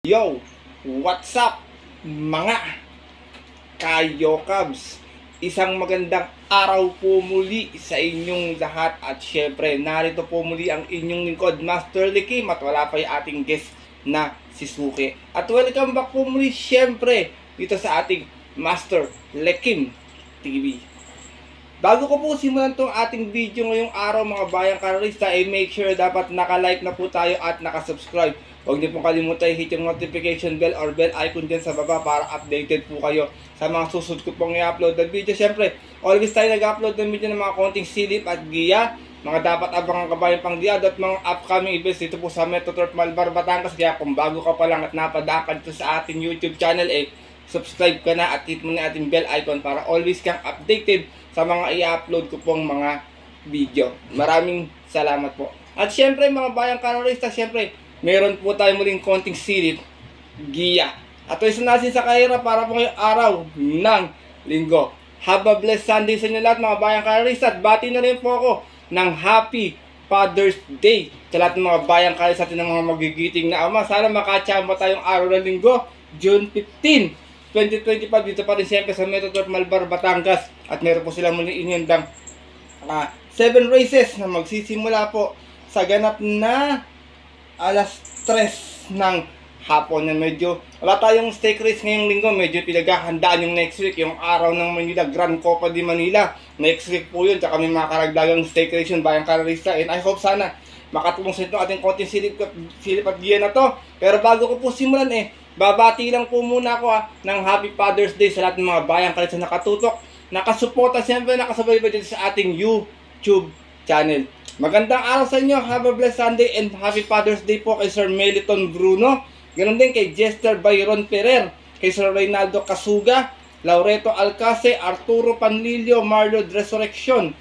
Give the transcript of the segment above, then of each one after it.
Yo! What's up mga Kayokabs? Isang magandang araw po muli sa inyong lahat at syempre narito po muli ang inyong lingkod Master Lekim at wala pa yung ating guest na si Suki. At welcome back po muli syempre dito sa ating Master Lekim TV. Bago ko po simulan tong ating video ngayong araw mga bayang karalista, make sure dapat naka-like na po tayo at naka-subscribe. Huwag niyo pong kalimutan i-hit yung notification bell or bell icon dyan sa baba para updated po kayo sa mga susunod ko pong i-upload na video. Siyempre, always tayo nag-upload ng video ng mga konting silip at giya, mga dapat abangan kabayang pangdiad at mga upcoming events dito po sa Metro Turf Malbar, Batangas. Kaya kung bago ka pa lang at napadaan dito sa ating YouTube channel, subscribe ka na at hit mo na ating bell icon para always kang updated sa mga i-upload ko pong mga video. Maraming salamat po. At syempre mga bayang karalista, syempre meron po tayo muling konting silip, giya. At isa natin sa kahira para po ngayong araw ng linggo. Have a blessed Sunday sa inyo lahat mga bayang karalista. At bati na rin po ako ng Happy Father's Day sa lahat ng mga bayang karalista at ng mga magigiting na ama. Sana makachamba tayong araw ng linggo, June 15, 2025 dito pa rin siyempre sa Metro Turf Malbar, Batangas. At meron po silang muli inihindang 7 races na magsisimula po sa ganap na alas 3 ng hapon. Medyo wala tayong stake race ngayong linggo, medyo pinaghahandaan yung next week, yung araw ng Manila, Grand Copa de Manila. Next week po yun, tsaka may mga karagdagang stake race yun, bayang karalista. And I hope sana makatulong sa ito ating konting silip at giya na to. Pero bago ko po simulan babati lang po muna ako ng Happy Father's Day sa lahat ng mga bayang karalista na nakatutok, nakasuporta, siyempre nakasabay ba dito sa ating YouTube channel. Magandang araw sa inyo, have a blessed Sunday and Happy Father's Day po kay Sir Meliton Bruno. Ganon din kay Jester Byron Ferrer, kay Sir Reynaldo Casuga, Laureto Alcase, Arturo Panlilio, Mario Resurrection,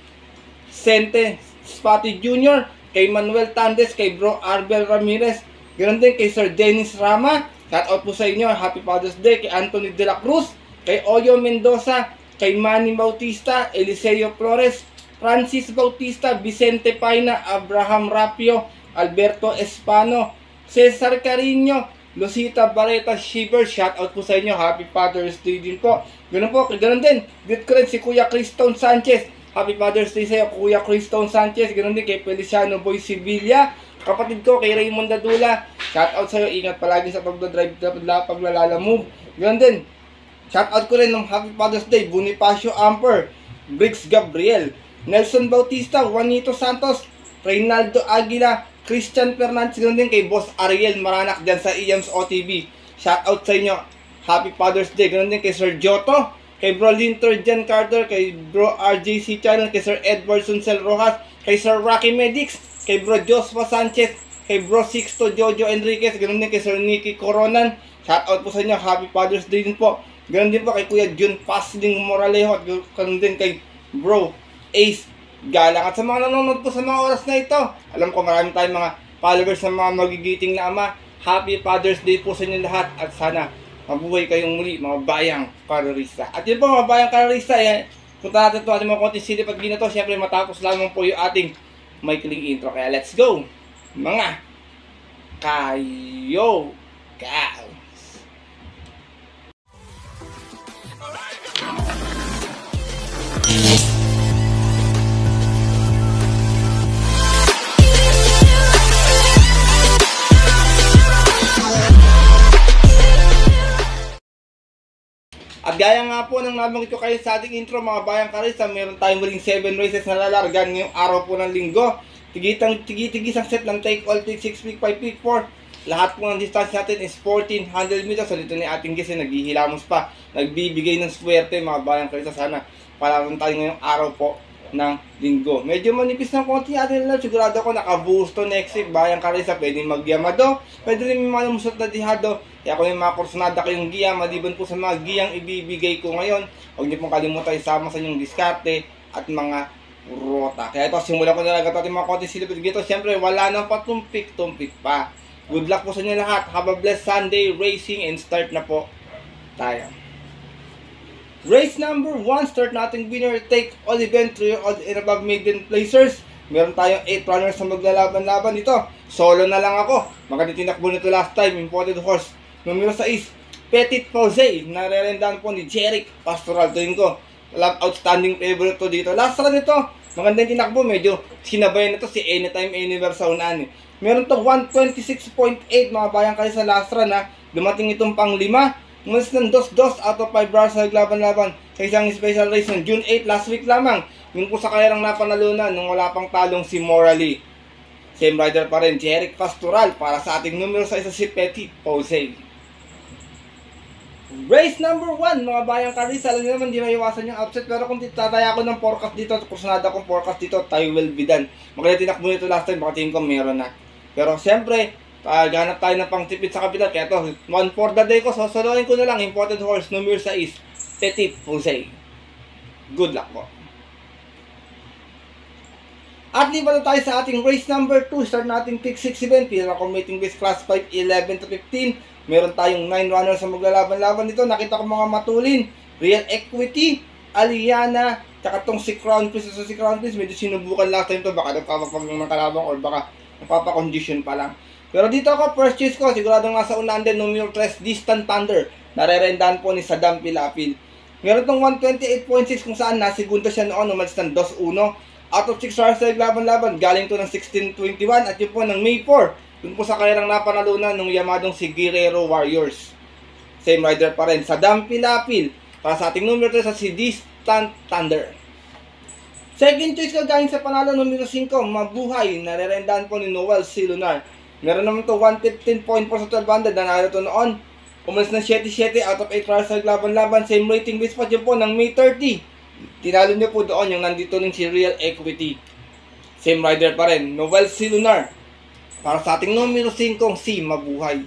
Sente Spati Jr., kay Manuel Tandes, kay Bro Arbel Ramirez. Ganon din kay Sir Dennis Rama. Shout out po sa inyo, Happy Father's Day kay Anthony De La Cruz, kay Oyo Mendoza, kay Manny Bautista, Eliseo Flores, Francis Bautista, Vicente Paina, Abraham Rapio, Alberto Espano, Cesar Carino, Lucita Barreta Shiver. Shout out po sa inyo, Happy Father's Day din po. Ganun din, greet ko rin si Kuya Cristone Sanchez. Happy Father's Day sa iyo, Kuya Cristone Sanchez. Ganun din kay Feliciano Boy Sevilla, kapatid ko kay Raymond Dadula. Shout out sa iyo, ingat palagi sa pagdadrive, paglalalamove. Ganun din, shout out ko rin ng Happy Father's Day, Bonifacio Amper, Briggs Gabriel, Nelson Bautista, Juanito Santos, Reynaldo Aguila, Christian Fernandez. Ganun din kay Boss Ariel Maranak dyan sa Iams OTV. Shout out sa inyo, Happy Father's Day. Ganun din kay Sir Joto, kay Bro Linter Jan Carter, kay Bro RJC Channel, kay Sir Edward Suncel Rojas, kay Sir Rocky Medics, kay Bro Josua Sanchez, kay Bro Sixto Jojo Enriquez. Ganun din kay Sir Nicky Coronan. Shout out po sa inyo, Happy Father's Day din po. Ganun din po kay Kuya Jun Pasling Moralejo. Ganun din kay Bro Ace Galang. At sa mga nanonood po sa mga oras na ito, alam ko marami tayong mga followers ng mga magigiting na ama. Happy Father's Day po sa inyo lahat at sana mabuhay kayong muli mga bayang karalista. At yun po mga bayang karalista, punta natin ito ating mga konting silip at gina to. Siyempre matapos lamang po yung ating maikling intro. Kaya let's go mga Kayokabs. At gaya nga po ng nabanggit ko kayo sa ating intro mga bayang karalista, meron tayong muling 7 races na lalargan ngayong araw po ng linggo. Tigitisang set ng take all, take 6 pick, 5 pick, 4. Lahat po ng distance natin is 1400 meters. So dito ni ating guest naghihilamos pa, nagbibigay ng swerte mga bayang karalista. Sana palaran tayo ngayong araw po ng linggo. Medyo manipis ng konti atin lang. Sigurado ako nakabusto next week bayang karalista. Pwede magyamado, pwede rin may mga musot na dihado. Kaya kung yung mga kursunada kayong giya, maliban po sa mga giyang ibibigay ko ngayon, huwag niyo pong kalimutan isama sa inyong diskarte at mga rota. Kaya ito, simulan ko na lang ito ating mga konti silip dito. Siyempre, wala nang patumpik-tumpik pa. Good luck po sa inyo lahat. Have a blessed Sunday racing and start na po tayo. Race number 1, start nating winner take all event 3-year-old and above maiden placers. Meron tayong 8 runners na maglalaban-laban dito. Solo na lang ako. Maganda tinakbo nito last time. Imported horse Numero 6, Petit Jose, narerendahan po ni Jeric Pastoral. Tuwing ko, outstanding favorite to dito. Last run nito, maganda yung tinakbo, medyo sinabayan na to si Anytime Anywhere sa unahan. Meron to 126.8 mga bayang kayo sa last run ha. Dumating itong pang 5. Mas ng 2-2 out of 5 bars sa laban-laban sa isang special race ng June 8 last week lamang. Yung po sa kayarang napanalunan nung wala pang talong si Morally. Same rider pa rin, Jeric Pastoral para sa ating numero sa isa si Petit Jose. Race number 1, mga bayang karis, alam niyo naman, di maiwasan yung upset. Pero kung tataya ako ng forecast dito, kursunada akong forecast dito, tayo will be done. Maganda tinakbo nito last time, baka tingin ko meron na. Pero siyempre, ganap tayo ng pangtipid sa kapital. Kaya to, 1 for the day ko, sosoloin ko na lang. Important horse, numero 6, Petit Jose. Good luck po. At liba na tayo sa ating race number 2. Start nating pick 6 event. Pinaka committing base class 5, 11 to 15. Meron tayong 9 runners sa maglalaban-laban dito. Nakita ko mga matulin. Real Equity, Aliana, tsaka tong si Crown Prince. So si Crown Prince, medyo sinubukan last time to. Baka nagpapapag ng kalabang or baka nagpapakondition pa lang. Pero dito ako, first choice ko, siguradong nasa unahan din, numero 3, Distant Thunder. Narerendahan po ni Saddam Pilapil. Meron tong 128.6 kung saan nasigunda siya noon, umalis ng 2-1. Out of 6 stars sa laban-laban, galing to ng 16-21 at yun po ng May 4. Yun po sa kayarang napanalunan ng yamadong si Guerrero Warriors. Same rider pa rin, Saddam Pilapil. Para sa ating numero 3 sa si Distant Thunder. Second choice ko galing sa panalo numero 5, Mabuhay. Narerendahan po ni Noel C. Lunar. Meron naman to 115.4 sa 1200 na narito noon. Umalis ng 7-7 out of 8 stars sa laban-laban. Same rating base pa yun po ng May 30. Tinalo niyo po doon yung nandito ng si Real Equity. Same rider pa rin, Noel C. Lunar. Para sa ating numero 5, si Mabuhay.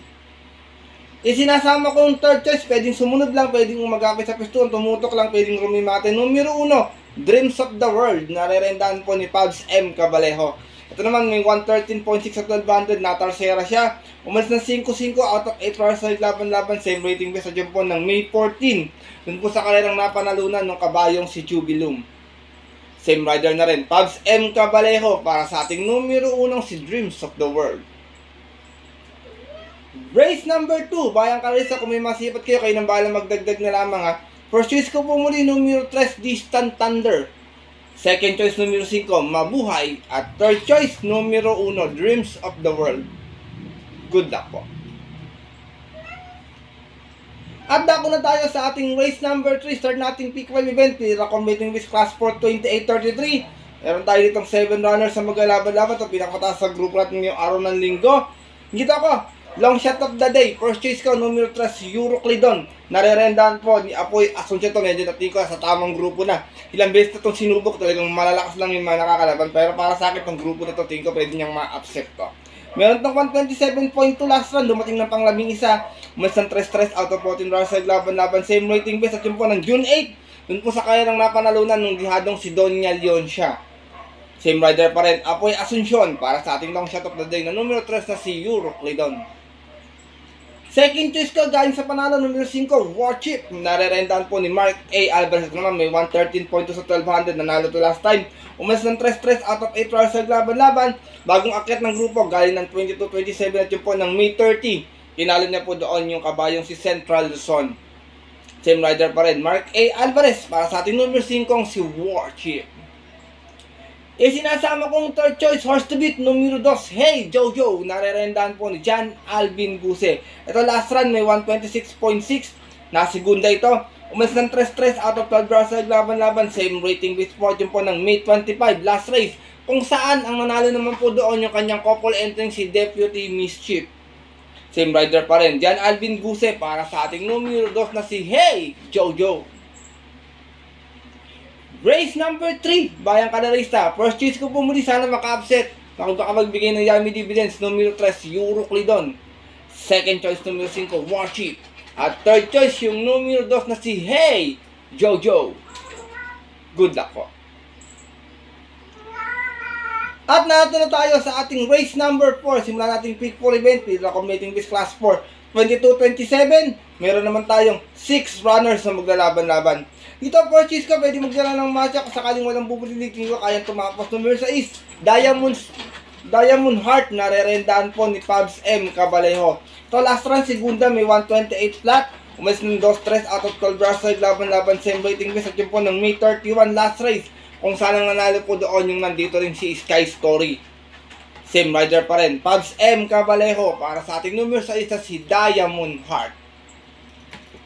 Sinasama ko yung third choice, pwedeng sumunod lang, pwedeng umagapit sa pistuan, tumutok lang, pwedeng rumimate. Numero 1, Dreams of the World. Narerendahan po ni Pabs M. Cabalejo. Ito naman may 113.6 sa 1200, natarsera siya. Umalis ng 5-5 out of 8 stars sa laban-laban, same rating base sa dyan po ng May 14. Dun po sa karerang napanalunan ng kabayong si Jubilum. Same rider na rin, Pabs M. Cabalejo para sa ating numero 1 si Dreams of the World. Race number 2, bayang karisa, kung may masipat kayo, kayo nang bahala magdagdag na lamang ha. First choice ko po muli, numero 3, Distant Thunder. Second choice, numero 5, Mabuhay. At third choice, numero 1, Dreams of the World. Good luck po. At dako na tayo sa ating race number 3. Start nating pick 5 event. Pira combating with class 4, 28-33. Meron tayo ditong 7 runners sa maglalaban-laban. Ito pinakmataas sa grupo natin ngayong araw ng linggo. Kita ko, long shot of the day. First choice ko, numero 3, Euroclidon. Narerendahan po ni Apoy Asuncion. Ito medyo natin ko sa tamang grupo na. Ilang beses na itong sinubok. Talagang malalakas lang yung mga nakakalaban. Pero para sa akin, itong grupo na ito, tingin ko pwede niyang ma-upset to. Meron itong 127.2 last run. Dumating ng pang-labing isa. Umalis ng 3-3 out of 14 runs sa laban-laban. Same rating base at yun po ng June 8. Dun po sa kaya ng napanalunan ng dihadong si Donya Leon siya. Same rider pa rin, Apoy Asuncion para sa ating long shot of the day na numero 3 na si Euroclidon. Second choice ko galing sa panalo numero 5, Warship. Narerendahan po ni Mark A. Alvarez. Ito naman may 113.2 sa 1200. Nanalo to last time. Umalis ng 3-3 out of 8 runs sa laban-laban. Bagong akyat ng grupo galing ng 22-27 at yun po ng May 30. Tinalo niya po doon yung kabayong si Central Luzon. Same rider pa rin, Mark A. Alvarez para sa ating numero 5 si Warship. Sinasama kong third choice, horse to beat, numero 2, Hey Jojo. Narerendahan po ni John Alvin Guse. Ito last run may 126.6. Nasigunda ito. Umalis ng 3-3 out of 12 runs sa laban-laban. Same rating with fortune po ng May 25, last race. Kung saan ang nanalo naman po doon yung kanyang couple entering si Deputy Mischief. Same rider pa rin, John Alvin Guse para sa ating numero 2 na si Hey Jojo. Race number 3, bayang kadarista. First choice ko po muli, sana maka-upset. Magbigay ng yummy dividends, numero 3, Euroclidon. Second choice, numero 5, Warship. At third choice, yung numero 2 na si Hey Jojo. Good luck po. At narito na tayo sa ating race number 4. Simulan natin pick 4 event. Pila committing with class 4, 22-27. Meron naman tayong 6 runners na maglalaban-laban. Dito, purchase ka, pwede magdala ng matcha. Kung sakaling walang bubulilitin ko, kayang tumapos. Numero 6, Diamonds Diamond Heart, narerendahan po ni Pabs M. Cabalejo. Ito last run, segunda, may 128 flat. Umalis ng 2-3 out of 12 rush side, laban-laban, same rating base. At yun po ng May 31 last race, kung saan ang nanalo po doon yung nandito rin si Sky Story. Same rider pa rin, Pabs M. Cabalejo. Para sa ating numero sa isa, si Diamond Heart.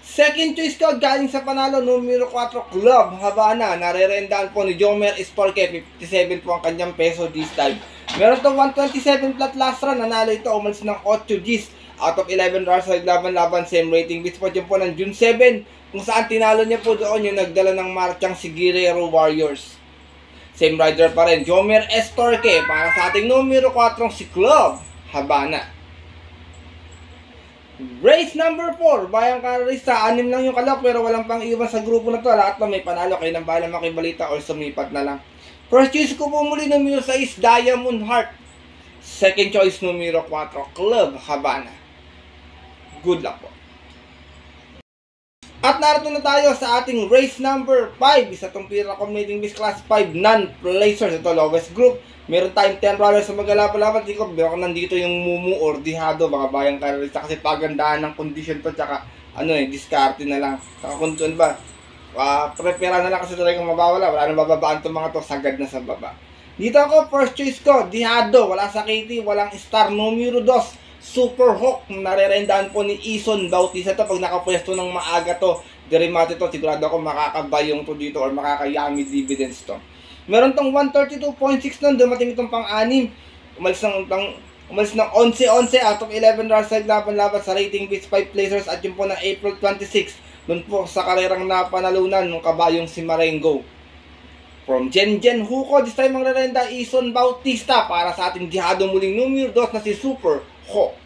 Second choice ko, galing sa panalo, numero 4, Club Havana. Narerendahan po ni Jomer Esporque, 57 po ang kanyang peso this time. Meron to 127 flat last run, nanalo ito, umalis ng 8 Gs. Out of 11 runs, laban-laban, same rating base po dyan po ng June 7, kung saan tinalo niya po doon yung nagdala ng marchang si Guerrero Warriors. Same rider pa rin, Jomer Esporque. Para sa ating numero 4, si Club Havana. Race number 4, Bayang Karista. 6 lang yung kalok pero walang pang iwan sa grupo na to. Lahat na may panalo, kayo nang bahala makibalita or sumipat na lang. First choice ko po muli, numero 6, Diamond Heart. Second choice, numero 4, Club Havana. Good luck po. At narito na tayo sa ating race number 5. Isa itong pinaka-committing base class 5 non-placers. Ito lowest group. Meron tayong 10 runners sa magalapan-lapan. Di ko, baka nandito yung Mumu or Dihado. Baka Bayang Karista kasi pagandahan ng condition to. Tsaka discarte na lang. Tsaka kung doon ba, prepare na lang kasi talagang mabawala. Wala nang bababaan itong mga to. Sagad na sa baba. Dito ako, first choice ko, Dihado. Wala sa KT, walang star. Numero 2. Super Hawk, narerendahan po ni Ison Bautista to. Pag nakapwesto ng maaga to, Derimate to, sigurado ako makakabayong to dito or makakayami dividends to. Meron tong 132.6 nun, dumating itong pang-anim. Umalis ng 11-11 out of 11 runs side, laban-laban sa rating base 5 placers at yun po ng April 26. Doon po sa karerang napanalunan ng kabayong si Marengo. From Jen Huko, this time ang rerenda, Ison Bautista. Para sa ating Dihado muling numero 2 na si Super Hawk.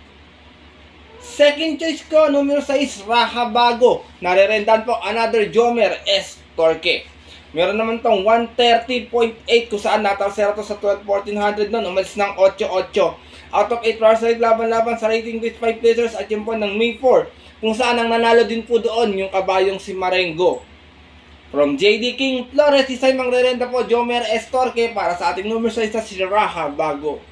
Second choice ko, numero 6, Rahabago. Narerendahan po another Jomer Esporque. Meron naman tong 130.8 kung saan natalsera to sa 12-1400 nun. Umalis ng 8-8. Out of 8 runs, laban-laban sa rating base 5 placers at yun po ng May 4. Kung saan ang nanalo din po doon yung kabayong si Marengo. From JD King Flores, isa'y mangrerenda po Jomer Esporque. Para sa ating numero 6 si Rahabago.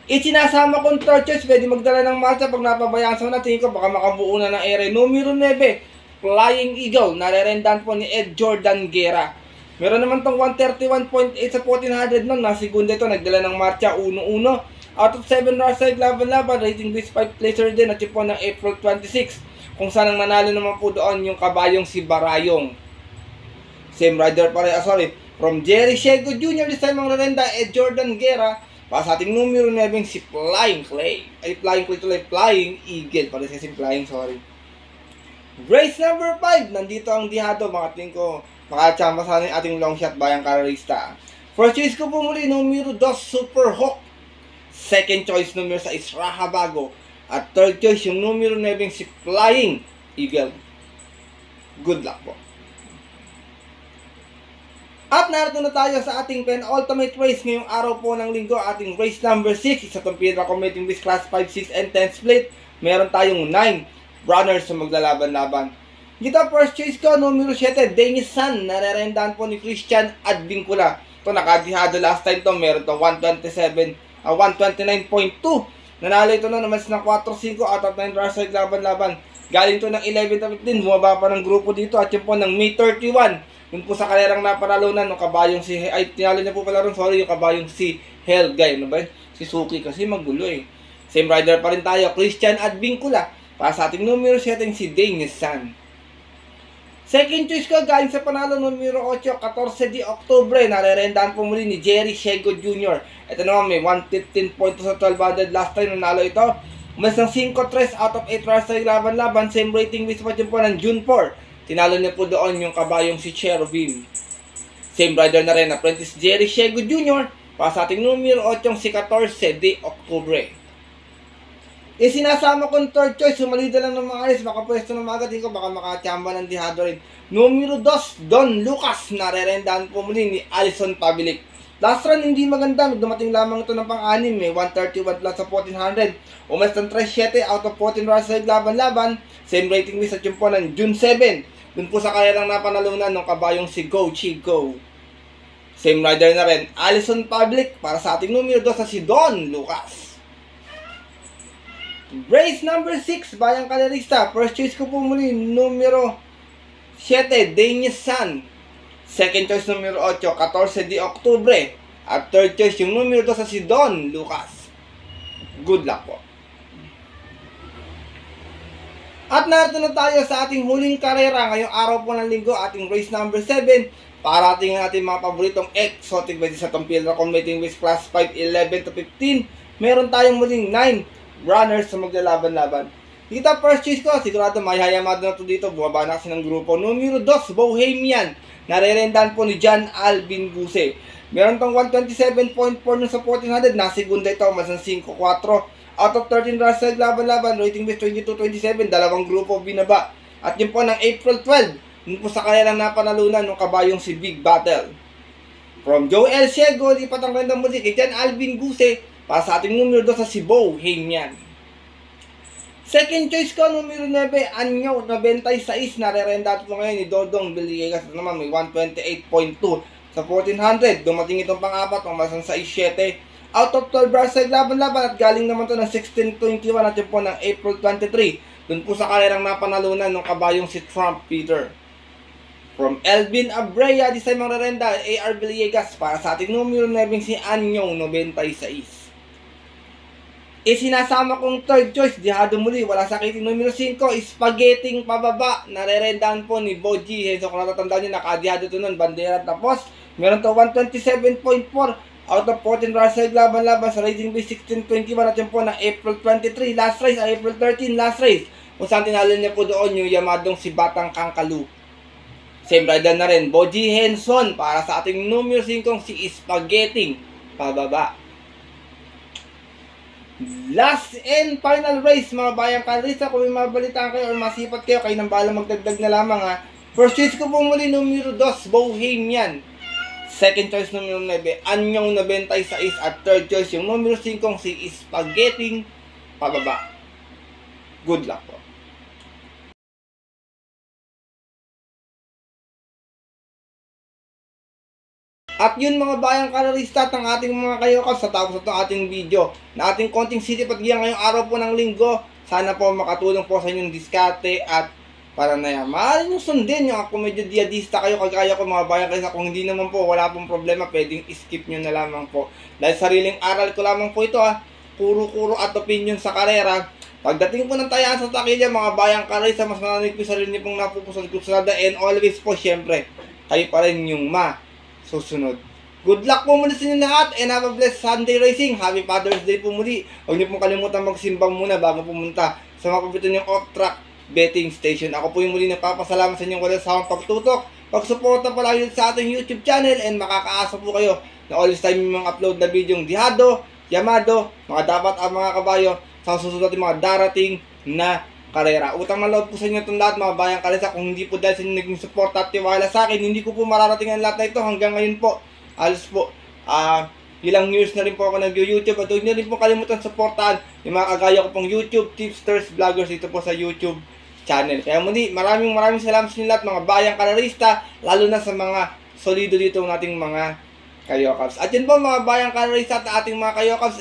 Isinasama kong third choice, pwede magdala ng marcha pag napabayaan sa tingin ko baka makabuo na ng ere. Numero 9, Flying Eagle. Narerendahan po ni Ed Jordan Guerra. Meron naman tong 131.8 sa 1400 nun. Nasigunda ito, nagdala ng marcha 1-1. Out of 7 rush side, laban-laban, rating base 5 placer din at yun po ng April 26. Kung saan ang nanalo naman po doon yung kabayong si Barayong. Same rider pa rin, from Jerry Shego Jr. this time ang rerenda, Ed Jordan Guerra. Para sa ating numero 9, si Flying Eagle. Para sa si Flying, sorry. Race number 5. Nandito ang Dihado. Mga tingin ko, makachamba sana yung ating long shot Bayang Karista. First choice ko po muli, numero 2, Super Hawk. Second choice, numero 6, Rahabago. At third choice, yung numero 9, si Flying Eagle. Good luck po. At narito na tayo sa ating penultimate race ngayong araw po ng linggo, ating race number 6. Isa itong pinaka-committing base class 5, 6, and 10 split. Meron tayong 9 runners na maglalaban-laban. Dito first choice ko, numero 7, Dennis San. Narerendahan po ni Christian Advincula. Ito nakadihado last time to. Meron to 129.2. Nanalo ito na naman ng 4-5 out of 9 runners na laban-laban. Galing to ng 11-15. Bumaba pa ng grupo dito at yun po ng May 31. Yun po sa kalerang napanalunan ng kabayong si... Ay, tinalo niya po pala rin, sorry, yung kabayong si Helgay. Ano ba yun? Si Suki kasi magulo eh. Same rider pa rin tayo, Christian Advincula. Para sa ating numero 7, si Dennis San. Second choice ko, galing sa panalo numero 8, 14 de Oktubre. Narerendahan po muli ni Jerry Shego Jr. Ito naman, may 115.2 sa 1200 last time nanalo ito. Mas ng 5-3 out of 8 runs sa laban-laban. Same rating base pa dyan po ng June 4. Tinalo niya po doon yung kabayong si Cherubim. Same rider na rin, apprentice Jerry Shego Jr. Para sa ating numero 8, si 14 de Oktubre. Sinasama kong third choice, sumalida lang ng mga alis, makapwesto ng mga agad, ko baka makachamba ng Dihado rin. Numero 2, Don Lucas. Narerendahan po muli ni Alison Pabilik. Last run hindi maganda, dumating lamang ito ng pang-anim, may 131 plus sa 1400. Umalis ng 3-7 out of 14 runs sa laban-laban. Same rating base at yun po ng June 7. Dun po sa kaya lang napanalunan ng kabayong si Go Chi Go. Same rider na rin, Allison Public para sa ating numero 2 sa si Don Lucas. Race number 6, Bayang Kalerista. First choice ko po muli, numero 7, Daniel San. Second choice, numero 8, 14 de Oktubre. At third choice, yung numero 2 sa si Don Lucas. Good luck po. At narito na tayo sa ating huling karera ngayong araw po ng linggo, ating race number 7. Para tingnan natin mga paboritong exotic bets sa Tompil Combating Race Class 5, 11 to 15. Meron tayong muling 9 runners sa maglalaban-laban. Dito first choice ko, sigurado may hayamado na to dito. Bumaba na kasi ng grupo. Numero 2, Bohemian. Narerendahan po ni John Alvin Guse. Meron tong 127.4 ng sa 1400. Nasigunda ito, mas ng 5-4. Out of 13 runners sa laban-laban, rating base 22-27. Dalawang grupo binaba. At yun po ng April 12. Yun po sa kanilang napanalunan ng kabayong si Big Battle. From Joel Ciego, lipat ang ganda muli kay John Alvin Guse para sa ating numero 2 sa si Bohemian. Second choice ko, numero 9, Anyo 96. Narerenda po ngayon ni Dodong Villegas. Ito naman may 128.2 sa 1400. Dumating itong pang-apat, masang 6-7. Out of 12 bars sa laban-laban at galing naman to ng 16-21 at yun po ng April 23. Doon po sa kanilang napanalunan ng kabayong si Trump Peter. From Elvin Abrea, di sa mga rerenda, AR Villegas para sa ating numero 9 si Anyong 96. Sinasama kong third choice, dihado muli, wala sakitin. Numero 5, Spaghetting pababa, narerendahan po ni Boji. So kung natatandaan nyo, nakadihado ito nun, bandera tapos. Meron to 127.4 out of 14 runners sa laban-laban sa rating base 16-21 at yun po na April 23, last race, April 13, last race. Kung saan tinalo niya po doon yung yamadong si Batang Kangkalu. Same rider na rin, Boji Henson para sa ating numero 5 si Spaghetting pababa. Last and final race mga bayang Kalerista. Kung may mabalitaan kayo or masipat kayo, kayo nang bahala magdagdag na lamang ha. First choice ko po muli numero 2, Bohemian. Second choice numero 9, Anyong 96. At third choice yung numero 5 si Spaghetting pababa. Good luck po. At yun mga bayang Kalerista ng ating mga kayokas sa tapos ito ating video na ating konting city patgiyan ngayong araw po ng linggo. Sana po makatulong po sa inyong diskarte at para na yan. Maaari nyo sundin yung ako medyo diadista kayo kagaya ko mga bayang Kalerista. Kung hindi naman po wala pong problema, pwedeng skip nyo na lamang po. Dahil sariling aral ko lamang po ito ha. Kuro-kuro at opinion sa karera. Pagdating po ng tayaan sa takilya mga bayang Kalerista, mas mananig po sarili pong napupusad kusada and always po syempre kayo pa rin yung susunod. Good luck po muli sa inyo lahat and have a blessed Sunday racing. Happy Father's Day po muli. Huwag niyo pong kalimutan magsimbang muna bago pumunta sa mga paborito niyong off-track betting station. Ako po yung muli nagpapasalamat sa inyong walang sawang pagtutok, pagsuporta palagi sa ating YouTube channel and makakaasa po kayo na always time yung mga upload na video yung dihado, yamado, mga dapat ang mga kabayo sa susunod natin mga darating na karera. Utang na loob po sa inyo itong lahat mga bayang Kalerista. Kung hindi po dahil sa inyo naging support at tiwala sa akin, hindi ko po mararating ang lahat na ito hanggang ngayon po. Alos po, ilang years na rin po ako nag-YouTube at huwag nyo rin po kalimutan supportahan yung mga kagaya ko pong YouTube tipsters, vloggers dito po sa YouTube channel. Kaya muli, maraming salamat sa inyo lahat mga bayang Kalerista, lalo na sa mga solido dito ng ating mga kayokaps. At yun po mga bayang Kalerista at ating mga kayokaps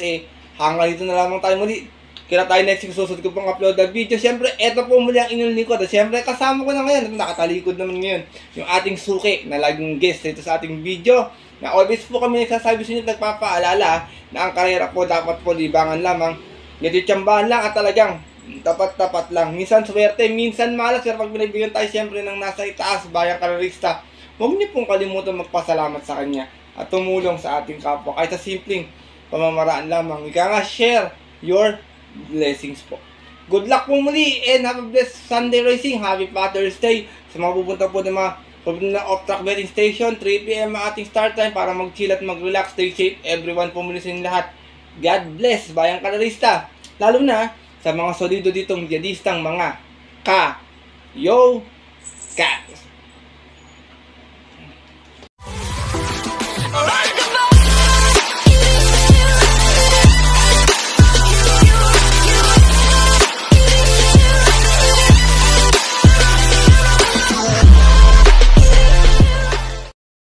hanggang dito na lamang tayo muli. Kaya tayo next week susunod ko pong upload na video. Siyempre, eto po muli ang inyong lingkod. At siyempre, kasama ko na ngayon. Nakatalikod naman ngayon yung ating suki na laging guest dito sa ating video. Na always po kami nagsasabi sa inyo at nagpapaalala na ang karera po dapat po libangan lamang. Medyo tsambahan lang at talagang tapat-tapat lang. Minsan swerte, minsan malas. Pero pag binibigyan tayo siyempre ng nasa itaas, bayang Kalerista, huwag niyo pong kalimutan magpasalamat sa kanya at tumulong sa ating kapwa. Kahit sa simpleng pamamaraan lamang. Ika nga, share your blessings po. Good luck po muli and have a blessed Sunday racing. Happy Father's Day sa mga pupunta po ng mga pupunta na off-track betting station. 3 PM ang ating start time para mag-chill at mag-relax. Stay safe everyone po muli sa inyo lahat. God bless bayang Kalerista. Lalo na sa mga solido ditong diadistang mga ka-yo-cats. Alright!